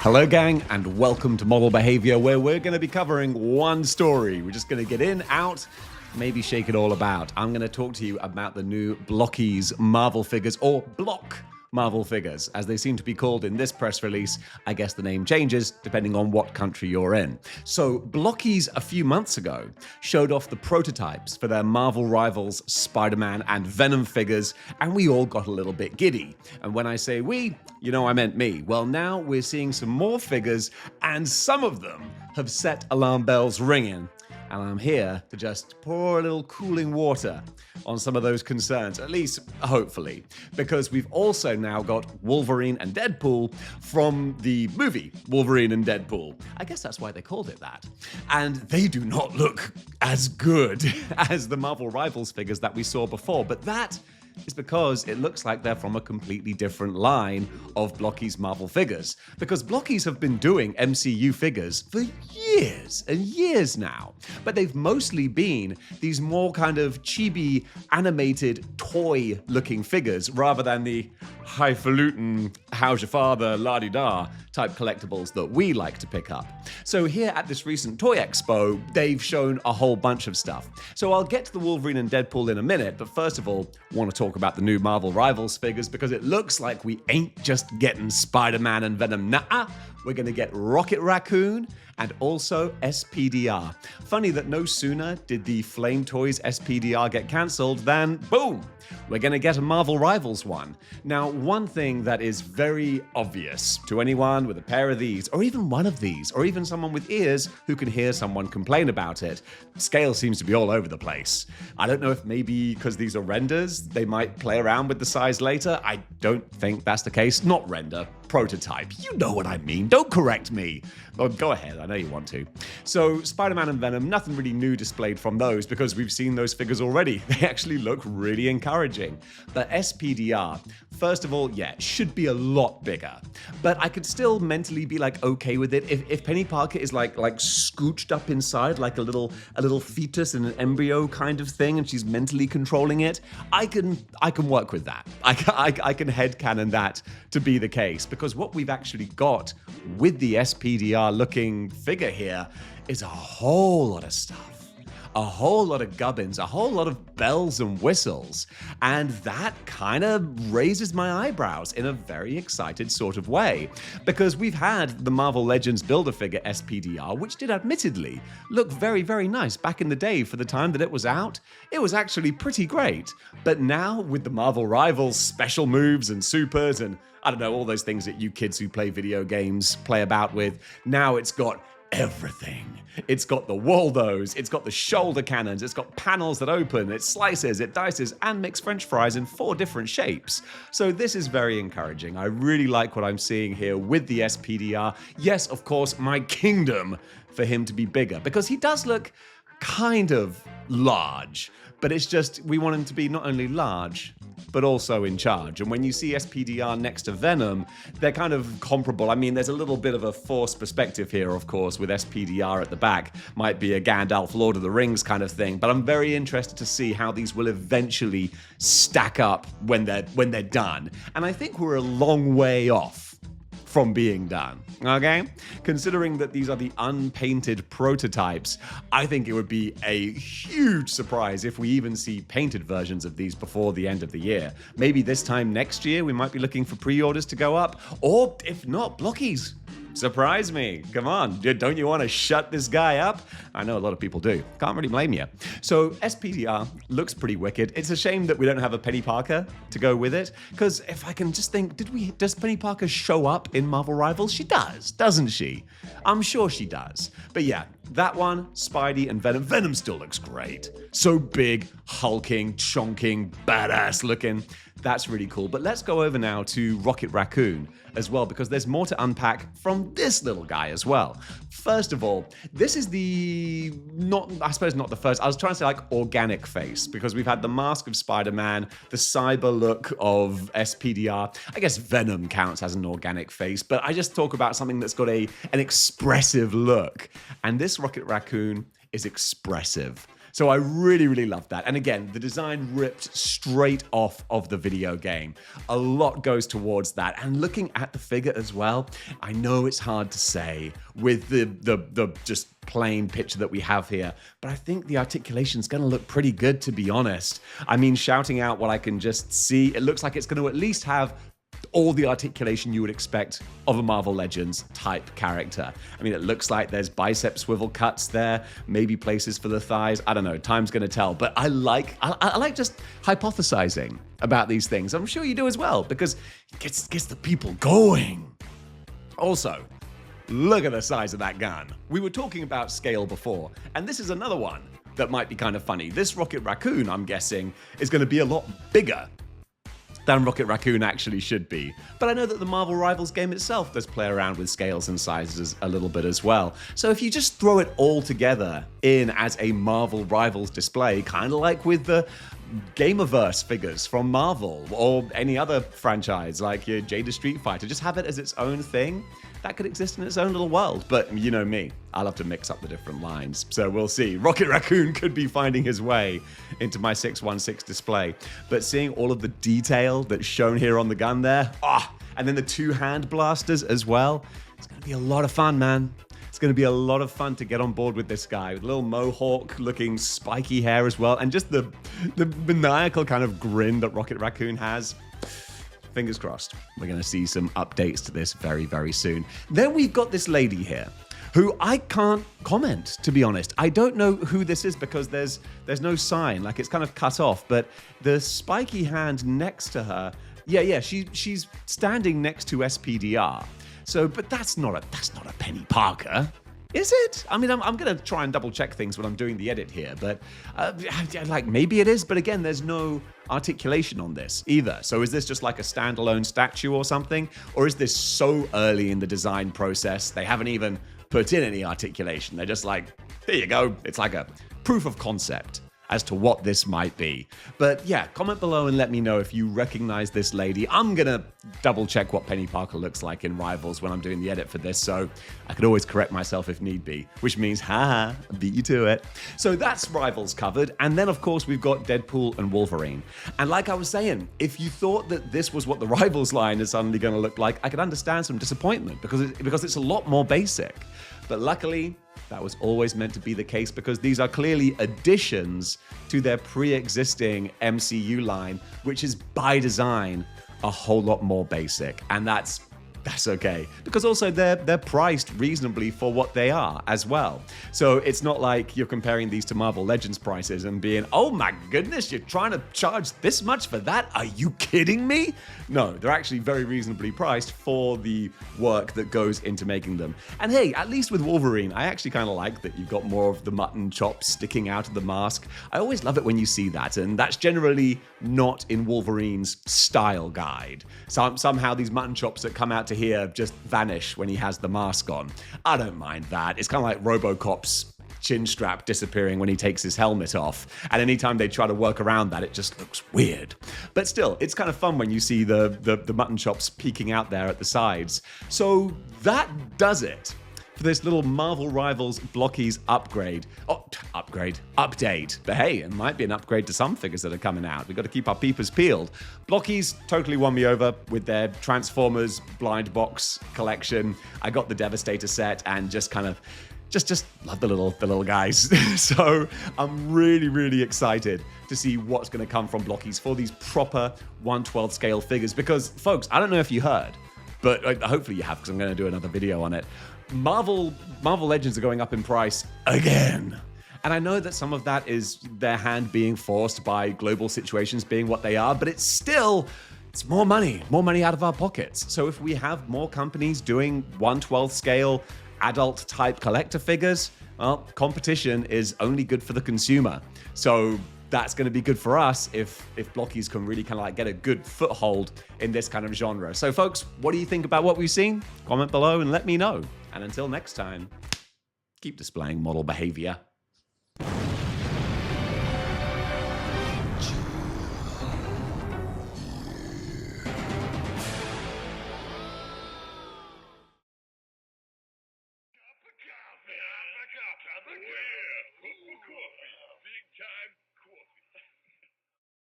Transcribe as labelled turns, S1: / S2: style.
S1: Hello gang, and welcome to Model Behavior, where we're going to be covering one story. We're just going to get in, out, maybe shake it all about. I'm going to talk to you about the new Blokees Marvel figures, or Block Marvel figures, as they seem to be called in this press release. I guess the name changes depending on what country you're in. So Blokees a few months ago showed off the prototypes for their Marvel rivals Spider-Man and Venom figures, and we all got a little bit giddy. And when I say we, you know I meant me. Well, now we're seeing some more figures, and some of them have set alarm bells ringing. And I'm here to just pour a little cooling water on some of those concerns, at least hopefully, because we've also now got Wolverine and Deadpool from the movie Wolverine and Deadpool. I guess that's why they called it that. And they do not look as good as the Marvel Rivals figures that we saw before, but that is because it looks like they're from a completely different line of Blokees Marvel figures. Because Blokees have been doing MCU figures for years and years now, but they've mostly been these more kind of chibi animated toy looking figures rather than the highfalutin how's your father la-di-da type collectibles that we like to pick up. So here at this recent Toy Expo, they've shown a whole bunch of stuff. So I'll get to the Wolverine and Deadpool in a minute, but first of all, I want to talk about the new Marvel Rivals figures because it looks like we ain't just getting Spider-Man and Venom. Nuh-uh. We're going to get Raccoon and also SPDR. Funny that no sooner did the Flame Toys SPDR get cancelled than, boom, we're going to get a Marvel Rivals one. Now, one thing that is very obvious to anyone with a pair of these, or even one of these, or even someone with ears who can hear someone complain about it, scale seems to be all over the place. I don't know if maybe because these are renders, they might play around with the size later. I don't think that's the case. Not render, prototype. You know what I mean. Don't correct me. Oh, go ahead. I know you want to. So Spider-Man and Venom, nothing really new displayed from those because we've seen those figures already. They actually look really encouraging. But SPDR, first of all, yeah, should be a lot bigger. But I could still mentally be like okay with it if Penny Parker is like scooched up inside like a little fetus in an embryo kind of thing, and she's mentally controlling it. I can work with that. I can headcanon that to be the case, because what we've actually got with the SPDR looking figure here is a whole lot of stuff. A whole lot of gubbins, a whole lot of bells and whistles, and that kind of raises my eyebrows in a very excited sort of way, because we've had the Marvel Legends Build-A-Figure SPDR, which did admittedly look very, very nice back in the day for the time that it was out. It was actually pretty great, but now with the Marvel Rivals special moves and supers and I don't know, all those things that you kids who play video games play about with, now it's got everything. It's got the Waldos, it's got the shoulder cannons, it's got panels that open, it slices, it dices, and makes French fries in 4 different shapes. So this is very encouraging. I really like what I'm seeing here with the SPDR. Yes, of course, my kingdom for him to be bigger, because he does look kind of large, but it's just, we want him to be not only large, but also in charge. And when you see SPDR next to Venom, they're kind of comparable. I mean, there's a little bit of a forced perspective here, of course, with SPDR at the back. Might be a Gandalf Lord of the Rings kind of thing, but I'm very interested to see how these will eventually stack up when they're done. And I think we're a long way off from being done, okay? Considering that these are the unpainted prototypes, I think it would be a huge surprise if we even see painted versions of these before the end of the year. Maybe this time next year, we might be looking for pre-orders to go up, or if not, Blokees. Surprise me. Come on. Don't you want to shut this guy up? I know a lot of people do. Can't really blame you. So SPDR looks pretty wicked. It's a shame that we don't have a Penny Parker to go with it, because if I can just think, does Penny Parker show up in Marvel Rivals? She does, doesn't she? I'm sure she does. But yeah, that one, Spidey and Venom. Venom still looks great. So big, hulking, chonking, badass looking. That's really cool. But let's go over now to Raccoon as well, because there's more to unpack from this little guy as well. First of all, this is I suppose not the first, I was trying to say like organic face, because we've had the mask of Spider-Man, the cyber look of SPDR. I guess Venom counts as an organic face, but I just talk about something that's got an expressive look. And this Raccoon is expressive. So I really, really love that. And again, the design ripped straight off of the video game. A lot goes towards that. And looking at the figure as well, I know it's hard to say with the just plain picture that we have here, but I think the articulation is going to look pretty good, to be honest. I mean, shouting out what I can just see, it looks like it's going to at least have all the articulation you would expect of a Marvel Legends type character. I mean, it looks like there's bicep swivel cuts there, maybe places for the thighs. I don't know, time's gonna tell. But I like just hypothesizing about these things. I'm sure you do as well, because it gets the people going. Also, look at the size of that gun. We were talking about scale before, and this is another one that might be kind of funny. This Rocket Raccoon, I'm guessing, is gonna be a lot bigger than Rocket Raccoon actually should be. But I know that the Marvel Rivals game itself does play around with scales and sizes a little bit as well. So if you just throw it all together in as a Marvel Rivals display, kind of like with the Gamerverse figures from Marvel or any other franchise like your Jada Street Fighter, just have it as its own thing. That could exist in its own little world. But you know me, I love to mix up the different lines. So we'll see. Rocket Raccoon could be finding his way into my 616 display. But seeing all of the detail that's shown here on the gun there, and then the two hand blasters as well, it's gonna be a lot of fun, man. It's going to be a lot of fun to get on board with this guy with a little mohawk looking spiky hair as well. And just the maniacal kind of grin that Rocket Raccoon has. Fingers crossed. We're going to see some updates to this very, very soon. Then we've got this lady here who I can't comment, to be honest. I don't know who this is because there's no sign, like it's kind of cut off, but the spiky hand next to her, she's standing next to SPDR. So, but that's not a Penny Parker, is it? I mean, I'm going to try and double check things when I'm doing the edit here, but like maybe it is, but again, there's no articulation on this either. So is this just like a standalone statue or something? Or is this so early in the design process, they haven't even put in any articulation? They're just like, here you go. It's like a proof of concept as to what this might be. But yeah, comment below and let me know if you recognize this lady. I'm gonna double check what Penny Parker looks like in Rivals when I'm doing the edit for this, so I could always correct myself if need be, which means, haha, beat you to it. So that's Rivals covered, and then of course we've got Deadpool and Wolverine. And like I was saying, if you thought that this was what the Rivals line is suddenly gonna look like, I could understand some disappointment because it's a lot more basic. But luckily, that was always meant to be the case because these are clearly additions to their pre-existing MCU line, which is by design a whole lot more basic. And that's okay, because also they're priced reasonably for what they are as well. So it's not like you're comparing these to Marvel Legends prices and being, oh my goodness, you're trying to charge this much for that? Are you kidding me? No, they're actually very reasonably priced for the work that goes into making them. And hey, at least with Wolverine, I actually kind of like that you've got more of the mutton chops sticking out of the mask. I always love it when you see that, and that's generally not in Wolverine's style guide. Somehow these mutton chops that come out to here just vanish when he has the mask on. I don't mind that. It's kind of like RoboCop's chin strap disappearing when he takes his helmet off. And anytime they try to work around that, it just looks weird. But still, it's kind of fun when you see the mutton chops peeking out there at the sides. So that does it for this little Marvel Rivals Blokees update. But hey, it might be an upgrade to some figures that are coming out. We've got to keep our peepers peeled. Blokees totally won me over with their Transformers blind box collection. I got the Devastator set and just kind of just love the little guys. So I'm really, really excited to see what's going to come from Blokees for these proper 1/12 scale figures. Because folks, I don't know if you heard, but hopefully you have, because I'm going to do another video on it. Marvel Legends are going up in price again. And I know that some of that is their hand being forced by global situations being what they are, but it's more money out of our pockets. So if we have more companies doing 1/12 scale adult type collector figures, well, competition is only good for the consumer. So that's going to be good for us if Blokees can really kind of like get a good foothold in this kind of genre. So folks, what do you think about what we've seen? Comment below and let me know. And until next time, keep displaying model behavior.